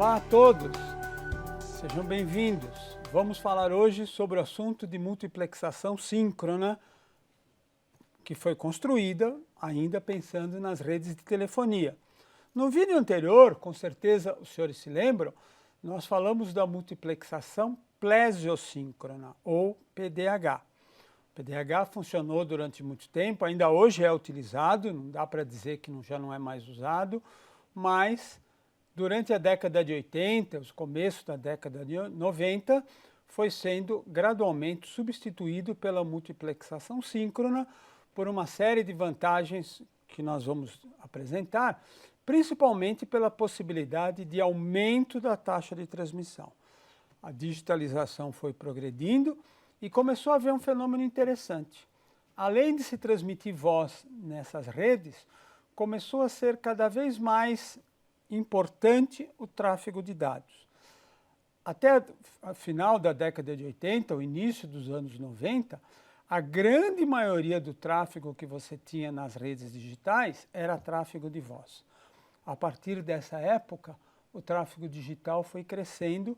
Olá a todos, sejam bem-vindos. Vamos falar hoje sobre o assunto de multiplexação síncrona, que foi construída ainda pensando nas redes de telefonia. No vídeo anterior, com certeza os senhores se lembram, nós falamos da multiplexação plesiosíncrona, ou PDH. O PDH funcionou durante muito tempo, ainda hoje é utilizado, não dá para dizer que já não é mais usado, mas durante a década de 80, os começos da década de 90, foi sendo gradualmente substituído pela multiplexação síncrona por uma série de vantagens que nós vamos apresentar, principalmente pela possibilidade de aumento da taxa de transmissão. A digitalização foi progredindo e começou a haver um fenômeno interessante. Além de se transmitir voz nessas redes, começou a ser cada vez mais importante o tráfego de dados. Até o final da década de 80, o início dos anos 90, a grande maioria do tráfego que você tinha nas redes digitais era tráfego de voz. A partir dessa época, o tráfego digital foi crescendo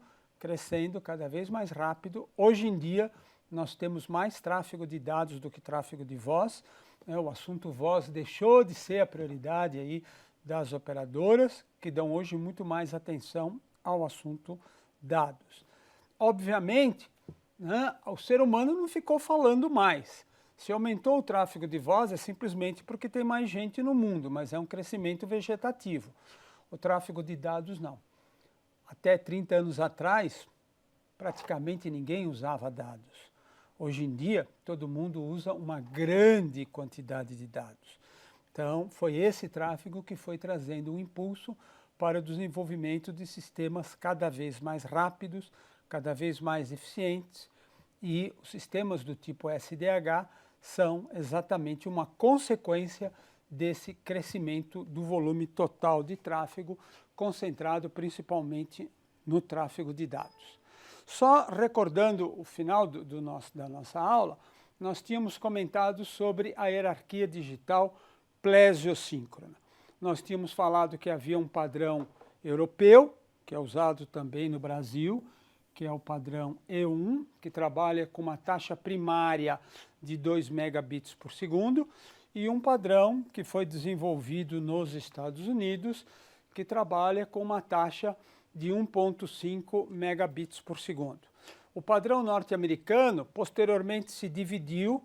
cada vez mais rápido. Hoje em dia, nós temos mais tráfego de dados do que tráfego de voz. O assunto voz deixou de ser a prioridade aí das operadoras, que dão hoje muito mais atenção ao assunto dados. Obviamente, o ser humano não ficou falando mais. Se aumentou o tráfego de voz é simplesmente porque tem mais gente no mundo, mas é um crescimento vegetativo. O tráfego de dados não. Até 30 anos atrás, praticamente ninguém usava dados. Hoje em dia, todo mundo usa uma grande quantidade de dados. Então, foi esse tráfego que foi trazendo um impulso para o desenvolvimento de sistemas cada vez mais rápidos, cada vez mais eficientes, e os sistemas do tipo SDH são exatamente uma consequência desse crescimento do volume total de tráfego, concentrado principalmente no tráfego de dados. Só recordando o final da nossa aula, nós tínhamos comentado sobre a hierarquia digital plesiosíncrona. Nós tínhamos falado que havia um padrão europeu, que é usado também no Brasil, que é o padrão E1, que trabalha com uma taxa primária de 2 megabits por segundo, e um padrão que foi desenvolvido nos Estados Unidos, que trabalha com uma taxa de 1,5 megabits por segundo. O padrão norte-americano, posteriormente, se dividiu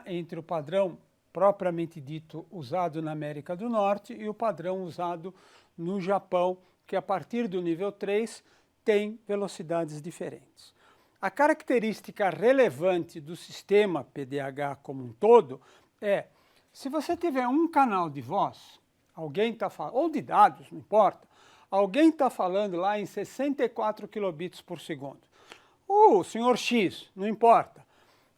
entre o padrão propriamente dito usado na América do Norte e o padrão usado no Japão, que a partir do nível 3 tem velocidades diferentes. A característica relevante do sistema PDH como um todo é, se você tiver um canal de voz, alguém está falando, ou de dados, não importa, alguém está falando lá em 64 kilobits por segundo. O senhor X, não importa,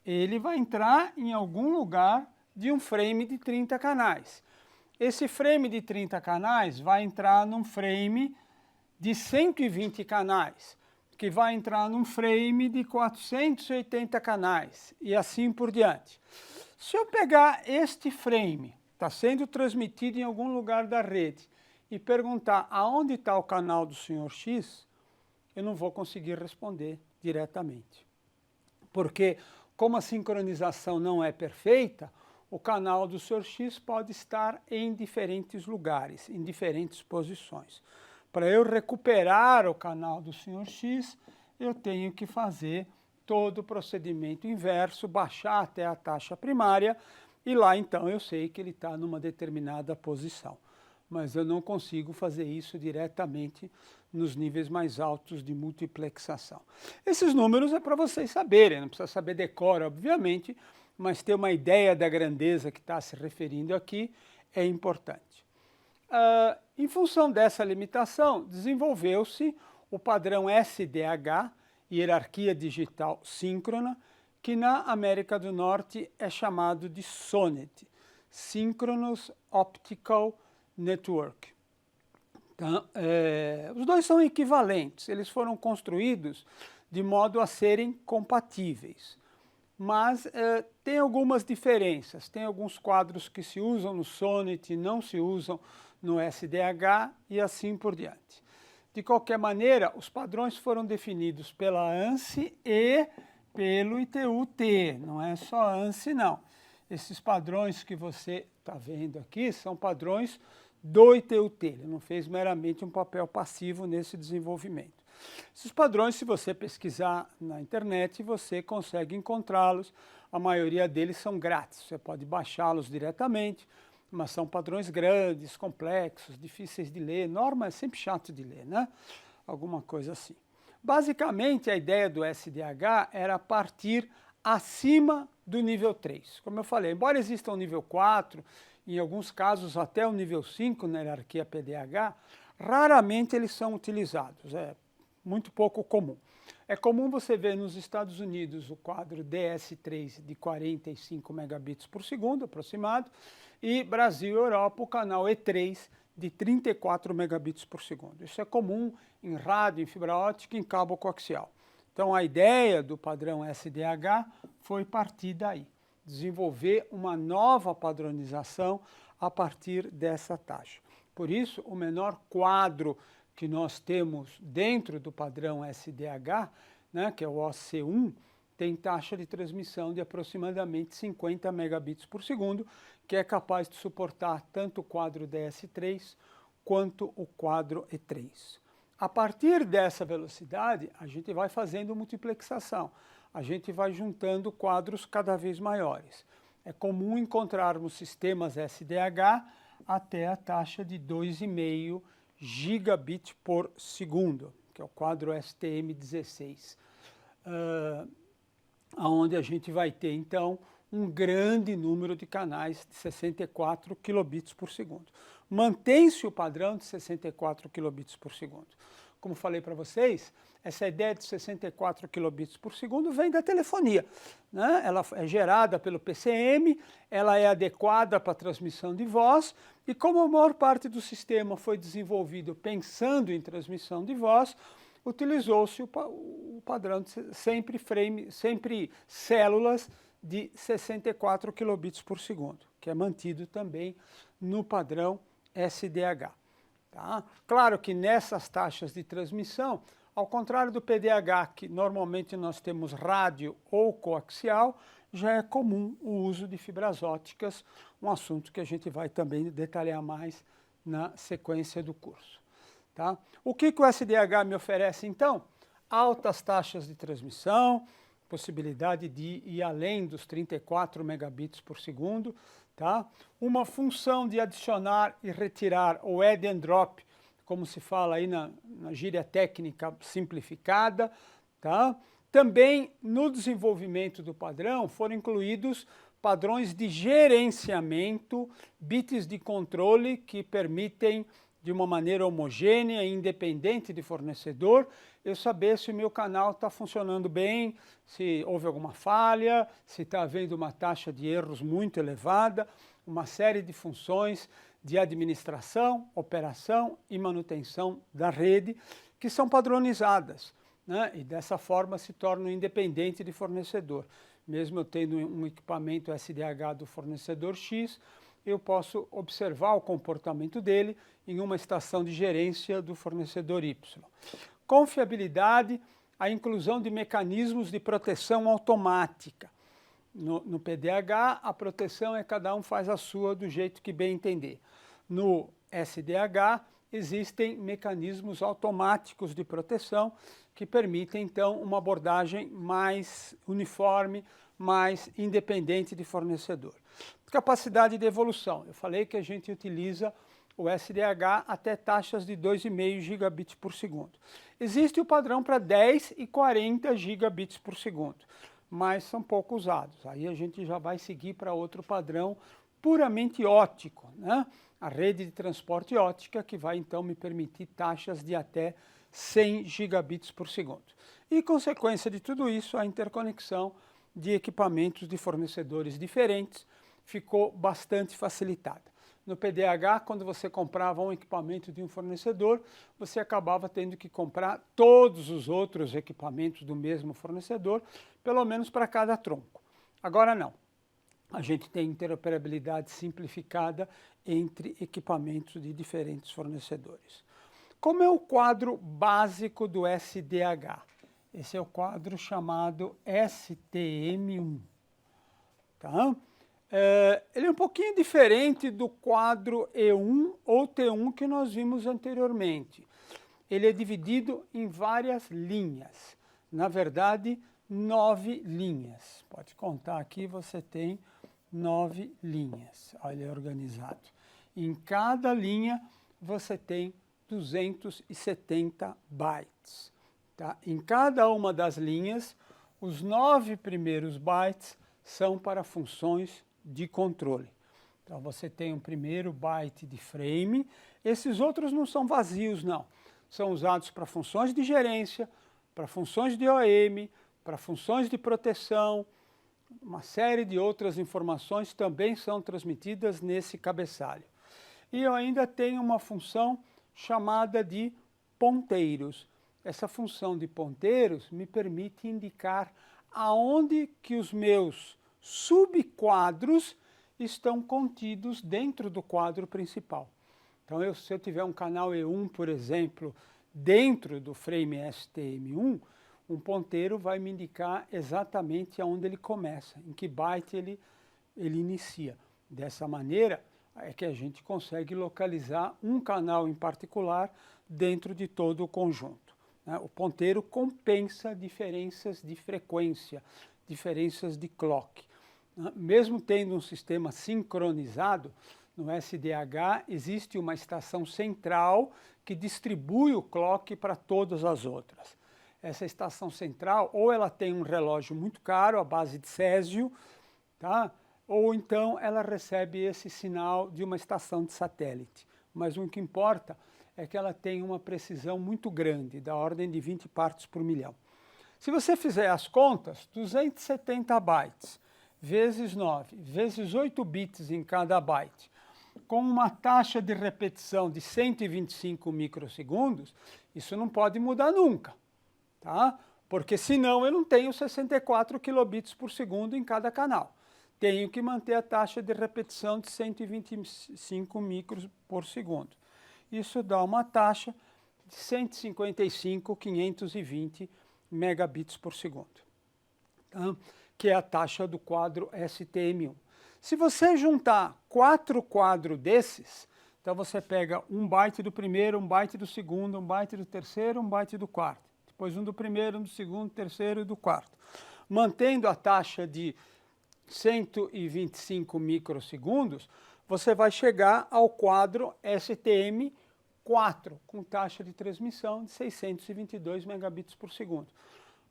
ele vai entrar em algum lugar de um frame de 30 canais. Esse frame de 30 canais vai entrar num frame de 120 canais, que vai entrar num frame de 480 canais, e assim por diante. Se eu pegar este frame, está sendo transmitido em algum lugar da rede, e perguntar aonde está o canal do senhor X, eu não vou conseguir responder diretamente. Porque, como a sincronização não é perfeita, o canal do senhor X pode estar em diferentes lugares, em diferentes posições. Para eu recuperar o canal do senhor X, eu tenho que fazer todo o procedimento inverso, baixar até a taxa primária, e lá então eu sei que ele está numa determinada posição. Mas eu não consigo fazer isso diretamente nos níveis mais altos de multiplexação. Esses números é para vocês saberem, não precisa saber decor, obviamente, mas ter uma ideia da grandeza que está se referindo aqui é importante. Em função dessa limitação, desenvolveu-se o padrão SDH, hierarquia digital síncrona, que na América do Norte é chamado de SONET, Synchronous Optical Network. Então, os dois são equivalentes, eles foram construídos de modo a serem compatíveis. Mas tem algumas diferenças, tem alguns quadros que se usam no SONET e não se usam no SDH e assim por diante. De qualquer maneira, os padrões foram definidos pela ANSI e pelo ITU-T, não é só a ANSI não. Esses padrões que você está vendo aqui são padrões do ITU-T, ele não fez meramente um papel passivo nesse desenvolvimento. Esses padrões, se você pesquisar na internet, você consegue encontrá-los. A maioria deles são grátis, você pode baixá-los diretamente, mas são padrões grandes, complexos, difíceis de ler. Norma é sempre chato de ler, né? Alguma coisa assim. Basicamente, a ideia do SDH era partir acima do nível 3. Como eu falei, embora exista um nível 4, em alguns casos até o nível 5 na hierarquia PDH, raramente eles são utilizados, é muito pouco comum. É comum você ver nos Estados Unidos o quadro DS3 de 45 megabits por segundo aproximado e Brasil e Europa o canal E3 de 34 megabits por segundo. Isso é comum em rádio, em fibra ótica e em cabo coaxial. Então a ideia do padrão SDH foi partir daí, desenvolver uma nova padronização a partir dessa taxa. Por isso, o menor quadro que nós temos dentro do padrão SDH, né, que é o OC1, tem taxa de transmissão de aproximadamente 50 megabits por segundo, que é capaz de suportar tanto o quadro DS3 quanto o quadro E3. A partir dessa velocidade, a gente vai fazendo multiplexação, a gente vai juntando quadros cada vez maiores. É comum encontrarmos sistemas SDH até a taxa de 2,5 gigabit por segundo, que é o quadro STM16, onde a gente vai ter, então, um grande número de canais de 64 kilobits por segundo. Mantém-se o padrão de 64 kilobits por segundo. Como falei para vocês, essa ideia de 64 kilobits por segundo vem da telefonia, né? Ela é gerada pelo PCM, ela é adequada para a transmissão de voz, e como a maior parte do sistema foi desenvolvido pensando em transmissão de voz, utilizou-se o padrão de sempre células de 64 kilobits por segundo, que é mantido também no padrão SDH. Tá? Claro que nessas taxas de transmissão, ao contrário do PDH, que normalmente nós temos rádio ou coaxial, já é comum o uso de fibras óticas, um assunto que a gente vai também detalhar mais na sequência do curso. Tá? O que o SDH me oferece, então? Altas taxas de transmissão, possibilidade de ir além dos 34 megabits por segundo, tá? Uma função de adicionar e retirar o add and drop, como se fala aí na gíria técnica simplificada, tá? Também no desenvolvimento do padrão foram incluídos padrões de gerenciamento, bits de controle que permitem de uma maneira homogênea e independente de fornecedor, eu saber se o meu canal está funcionando bem, se houve alguma falha, se está havendo uma taxa de erros muito elevada, uma série de funções de administração, operação e manutenção da rede que são padronizadas, né? E dessa forma se tornam independentes de fornecedor. Mesmo eu tendo um equipamento SDH do fornecedor X, eu posso observar o comportamento dele em uma estação de gerência do fornecedor Y. Confiabilidade, a inclusão de mecanismos de proteção automática. No PDH, a proteção é cada um faz a sua do jeito que bem entender. No SDH, existem mecanismos automáticos de proteção que permitem, então, uma abordagem mais uniforme, mais independente de fornecedor. Capacidade de evolução. Eu falei que a gente utiliza o SDH até taxas de 2,5 gigabits por segundo. Existe o padrão para 10 e 40 gigabits por segundo, mas são pouco usados. Aí a gente já vai seguir para outro padrão puramente óptico, né? A rede de transporte óptica, que vai então me permitir taxas de até 100 gigabits por segundo. E consequência de tudo isso, a interconexão de equipamentos de fornecedores diferentes ficou bastante facilitada. No PDH, quando você comprava um equipamento de um fornecedor, você acabava tendo que comprar todos os outros equipamentos do mesmo fornecedor, pelo menos para cada tronco. Agora não. A gente tem interoperabilidade simplificada entre equipamentos de diferentes fornecedores. Como é o quadro básico do SDH? Esse é o quadro chamado STM1. Tá? Ele é um pouquinho diferente do quadro E1 ou T1 que nós vimos anteriormente. Ele é dividido em várias linhas. Na verdade, 9 linhas. Pode contar aqui, você tem 9 linhas. Olha, ele é organizado. Em cada linha, você tem 270 bytes. Tá? Em cada uma das linhas, os 9 primeiros bytes são para funções de controle. Então, você tem um primeiro byte de frame. Esses outros não são vazios, não. São usados para funções de gerência, para funções de OM, para funções de proteção. Uma série de outras informações também são transmitidas nesse cabeçalho. E eu ainda tenho uma função chamada de ponteiros. Essa função de ponteiros me permite indicar aonde que os meus subquadros estão contidos dentro do quadro principal. Então, se eu tiver um canal E1, por exemplo, dentro do frame STM1, um ponteiro vai me indicar exatamente aonde ele começa, em que byte ele inicia. Dessa maneira é que a gente consegue localizar um canal em particular dentro de todo o conjunto. O ponteiro compensa diferenças de frequência, diferenças de clock. Mesmo tendo um sistema sincronizado, no SDH existe uma estação central que distribui o clock para todas as outras. Essa estação central, ou ela tem um relógio muito caro, à base de césio, tá? Ou então ela recebe esse sinal de uma estação de satélite. Mas o que importa é que ela tem uma precisão muito grande, da ordem de 20 partes por milhão. Se você fizer as contas, 270 bytes vezes 9, vezes 8 bits em cada byte, com uma taxa de repetição de 125 microsegundos, isso não pode mudar nunca, tá? Porque senão eu não tenho 64 kilobits por segundo em cada canal. Tenho que manter a taxa de repetição de 125 micros por segundo. Isso dá uma taxa de 155.520 megabits por segundo, tá? Que é a taxa do quadro STM1. Se você juntar 4 quadros desses, então você pega um byte do primeiro, um byte do segundo, um byte do terceiro, um byte do quarto. Depois um do primeiro, um do segundo, terceiro e do quarto. Mantendo a taxa de 125 microsegundos, você vai chegar ao quadro STM4, com taxa de transmissão de 622 megabits por segundo.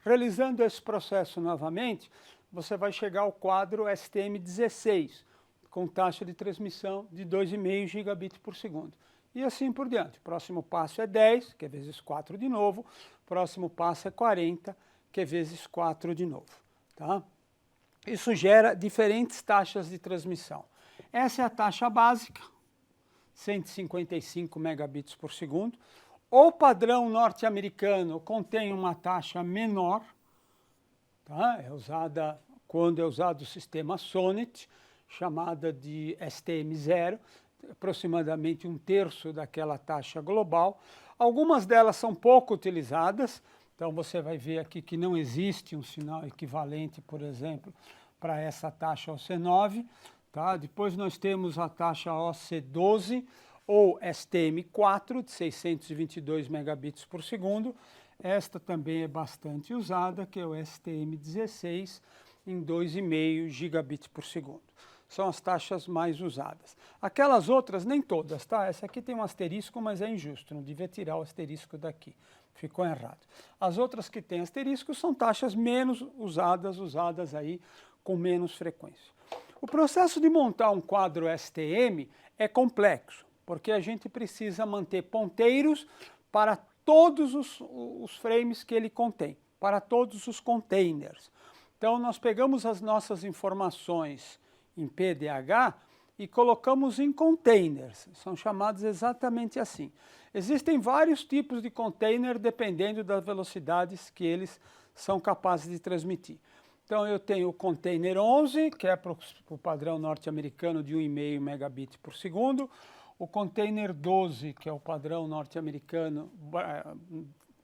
Realizando esse processo novamente, você vai chegar ao quadro STM16, com taxa de transmissão de 2,5 gigabits por segundo. E assim por diante. O próximo passo é 10, que é vezes 4 de novo. O próximo passo é 40, que é vezes 4 de novo. Tá? Isso gera diferentes taxas de transmissão. Essa é a taxa básica, 155 megabits por segundo. O padrão norte-americano contém uma taxa menor, tá? Quando é usado o sistema SONET, chamada de STM0, aproximadamente 1/3 daquela taxa global. Algumas delas são pouco utilizadas, então você vai ver aqui que não existe um sinal equivalente, por exemplo, para essa taxa OC9. Tá? Depois nós temos a taxa OC12 ou STM4 de 622 megabits por segundo. Esta também é bastante usada, que é o STM16 em 2,5 gigabits por segundo. São as taxas mais usadas. Aquelas outras, nem todas, tá? Essa aqui tem um asterisco, mas é injusto, não devia tirar o asterisco daqui. Ficou errado. As outras que têm asterisco são taxas menos usadas aí com menos frequência. O processo de montar um quadro STM é complexo, porque a gente precisa manter ponteiros para todos os frames que ele contém, para todos os containers. Então, nós pegamos as nossas informações em PDH e colocamos em containers, são chamados exatamente assim. Existem vários tipos de container dependendo das velocidades que eles são capazes de transmitir. Então eu tenho o container 11, que é para o padrão norte-americano de 1,5 megabit por segundo, o container 12, que é o padrão norte-americano,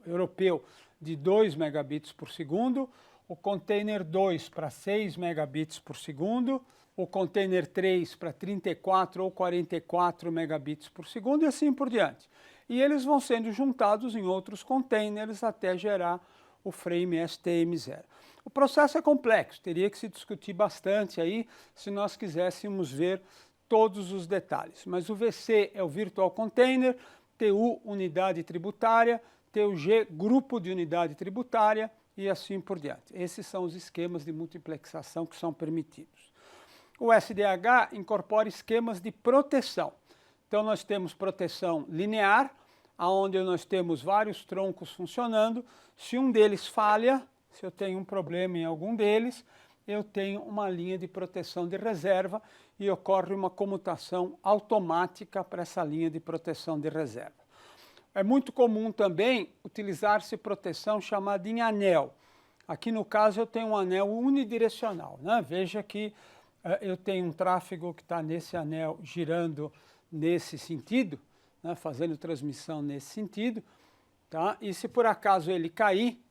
europeu, de 2 megabits por segundo, o container 2 para 6 megabits por segundo, o container 3 para 34 ou 44 megabits por segundo e assim por diante. E eles vão sendo juntados em outros containers até gerar o frame STM0. O processo é complexo, teria que se discutir bastante aí se nós quiséssemos ver todos os detalhes. Mas o VC é o Virtual Container, TU unidade tributária, TUG grupo de unidade tributária e assim por diante. Esses são os esquemas de multiplexação que são permitidos. O SDH incorpora esquemas de proteção. Então nós temos proteção linear, onde nós temos vários troncos funcionando. Se um deles falha, se eu tenho um problema em algum deles, eu tenho uma linha de proteção de reserva e ocorre uma comutação automática para essa linha de proteção de reserva. É muito comum também utilizar-se proteção chamada em anel. Aqui no caso eu tenho um anel unidirecional, né? Veja que eu tenho um tráfego que está nesse anel girando nesse sentido, né? Fazendo transmissão nesse sentido, tá? E se por acaso ele cair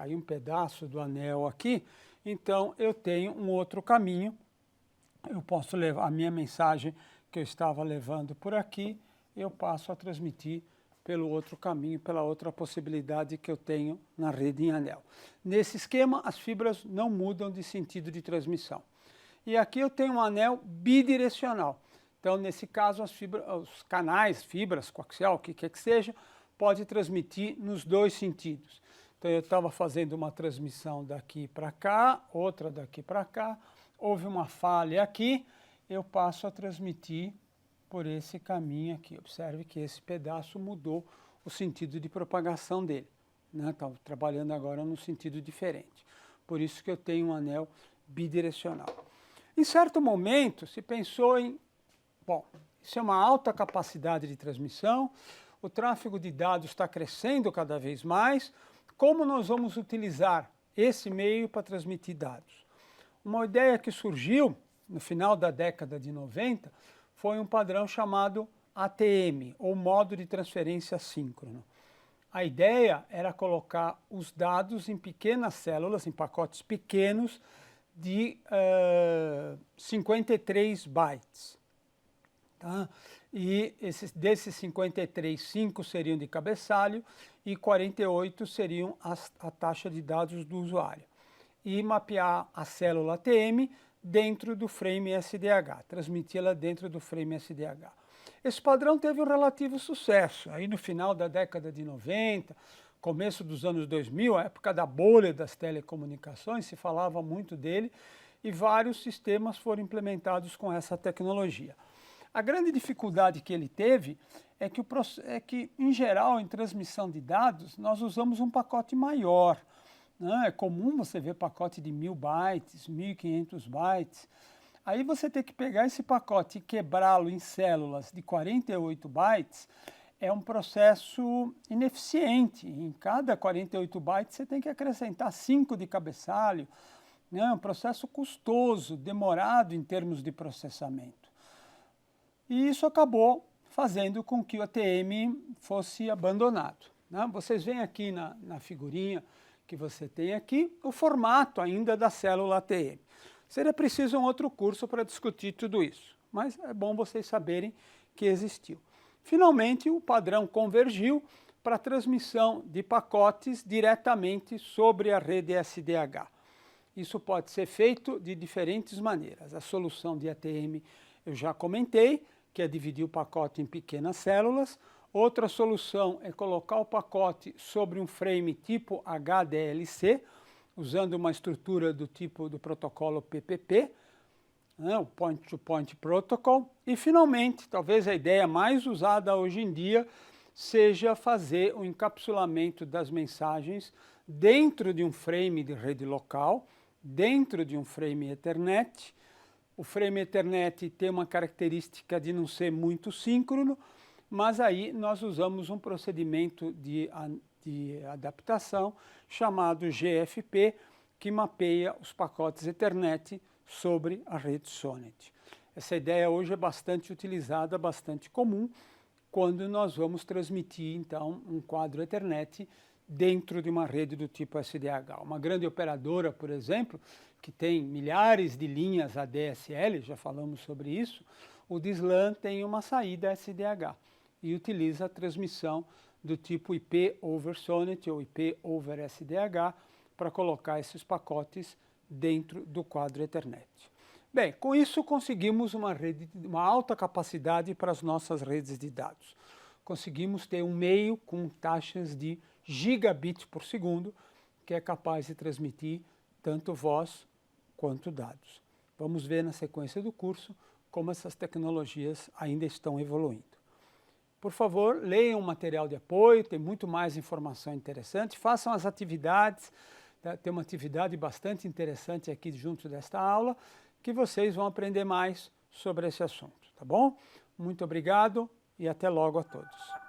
um pedaço do anel aqui, então eu tenho um outro caminho, eu posso levar a minha mensagem que eu estava levando por aqui, eu passo a transmitir pelo outro caminho, pela outra possibilidade que eu tenho na rede em anel. Nesse esquema, as fibras não mudam de sentido de transmissão. E aqui eu tenho um anel bidirecional. Então, nesse caso, os canais, fibras, coaxial, o que quer que seja, pode transmitir nos dois sentidos. Então, eu estava fazendo uma transmissão daqui para cá, outra daqui para cá, houve uma falha aqui, eu passo a transmitir por esse caminho aqui. Observe que esse pedaço mudou o sentido de propagação dele, né? Está trabalhando agora num sentido diferente. Por isso que eu tenho um anel bidirecional. Em certo momento, se pensou em, bom, isso é uma alta capacidade de transmissão, o tráfego de dados está crescendo cada vez mais, como nós vamos utilizar esse meio para transmitir dados? Uma ideia que surgiu no final da década de 90 foi um padrão chamado ATM, ou modo de transferência síncrono. A ideia era colocar os dados em pequenas células, em pacotes pequenos de 53 bytes. Tá? E desses 53, 5 seriam de cabeçalho e 48 seriam a taxa de dados do usuário. E mapear a célula ATM dentro do frame SDH, transmiti-la dentro do frame SDH. Esse padrão teve um relativo sucesso. Aí no final da década de 90, começo dos anos 2000, a época da bolha das telecomunicações, se falava muito dele e vários sistemas foram implementados com essa tecnologia. A grande dificuldade que ele teve é que, em geral, em transmissão de dados, nós usamos um pacote maior. É comum você ver pacote de 1000 bytes, 1500 bytes. Aí você tem que pegar esse pacote e quebrá-lo em células de 48 bytes, é um processo ineficiente. Em cada 48 bytes você tem que acrescentar 5 de cabeçalho. É um processo custoso, demorado em termos de processamento. E isso acabou fazendo com que o ATM fosse abandonado. Vocês veem aqui na figurinha que você tem aqui, o formato ainda da célula ATM. Seria preciso um outro curso para discutir tudo isso, mas é bom vocês saberem que existiu. Finalmente, o padrão convergiu para a transmissão de pacotes diretamente sobre a rede SDH. Isso pode ser feito de diferentes maneiras. A solução de ATM eu já comentei, que é dividir o pacote em pequenas células. Outra solução é colocar o pacote sobre um frame tipo HDLC, usando uma estrutura do tipo do protocolo PPP, o Point-to-Point Protocol. E, finalmente, talvez a ideia mais usada hoje em dia seja fazer o encapsulamento das mensagens dentro de um frame de rede local, dentro de um frame Ethernet. O frame Ethernet tem uma característica de não ser muito síncrono, mas aí nós usamos um procedimento de adaptação chamado GFP, que mapeia os pacotes Ethernet sobre a rede SONET. Essa ideia hoje é bastante utilizada, bastante comum, quando nós vamos transmitir, então, um quadro Ethernet dentro de uma rede do tipo SDH. Uma grande operadora, por exemplo, que tem milhares de linhas ADSL, já falamos sobre isso, o DSLAM tem uma saída SDH e utiliza a transmissão do tipo IP over SONET ou IP over SDH para colocar esses pacotes dentro do quadro Ethernet. Bem, com isso conseguimos uma alta capacidade para as nossas redes de dados. Conseguimos ter um meio com taxas de gigabit por segundo, que é capaz de transmitir tanto voz quanto dados. Vamos ver na sequência do curso como essas tecnologias ainda estão evoluindo. Por favor, leiam o material de apoio, tem muito mais informação interessante, façam as atividades, tem uma atividade bastante interessante aqui junto desta aula, que vocês vão aprender mais sobre esse assunto, tá bom? Muito obrigado e até logo a todos.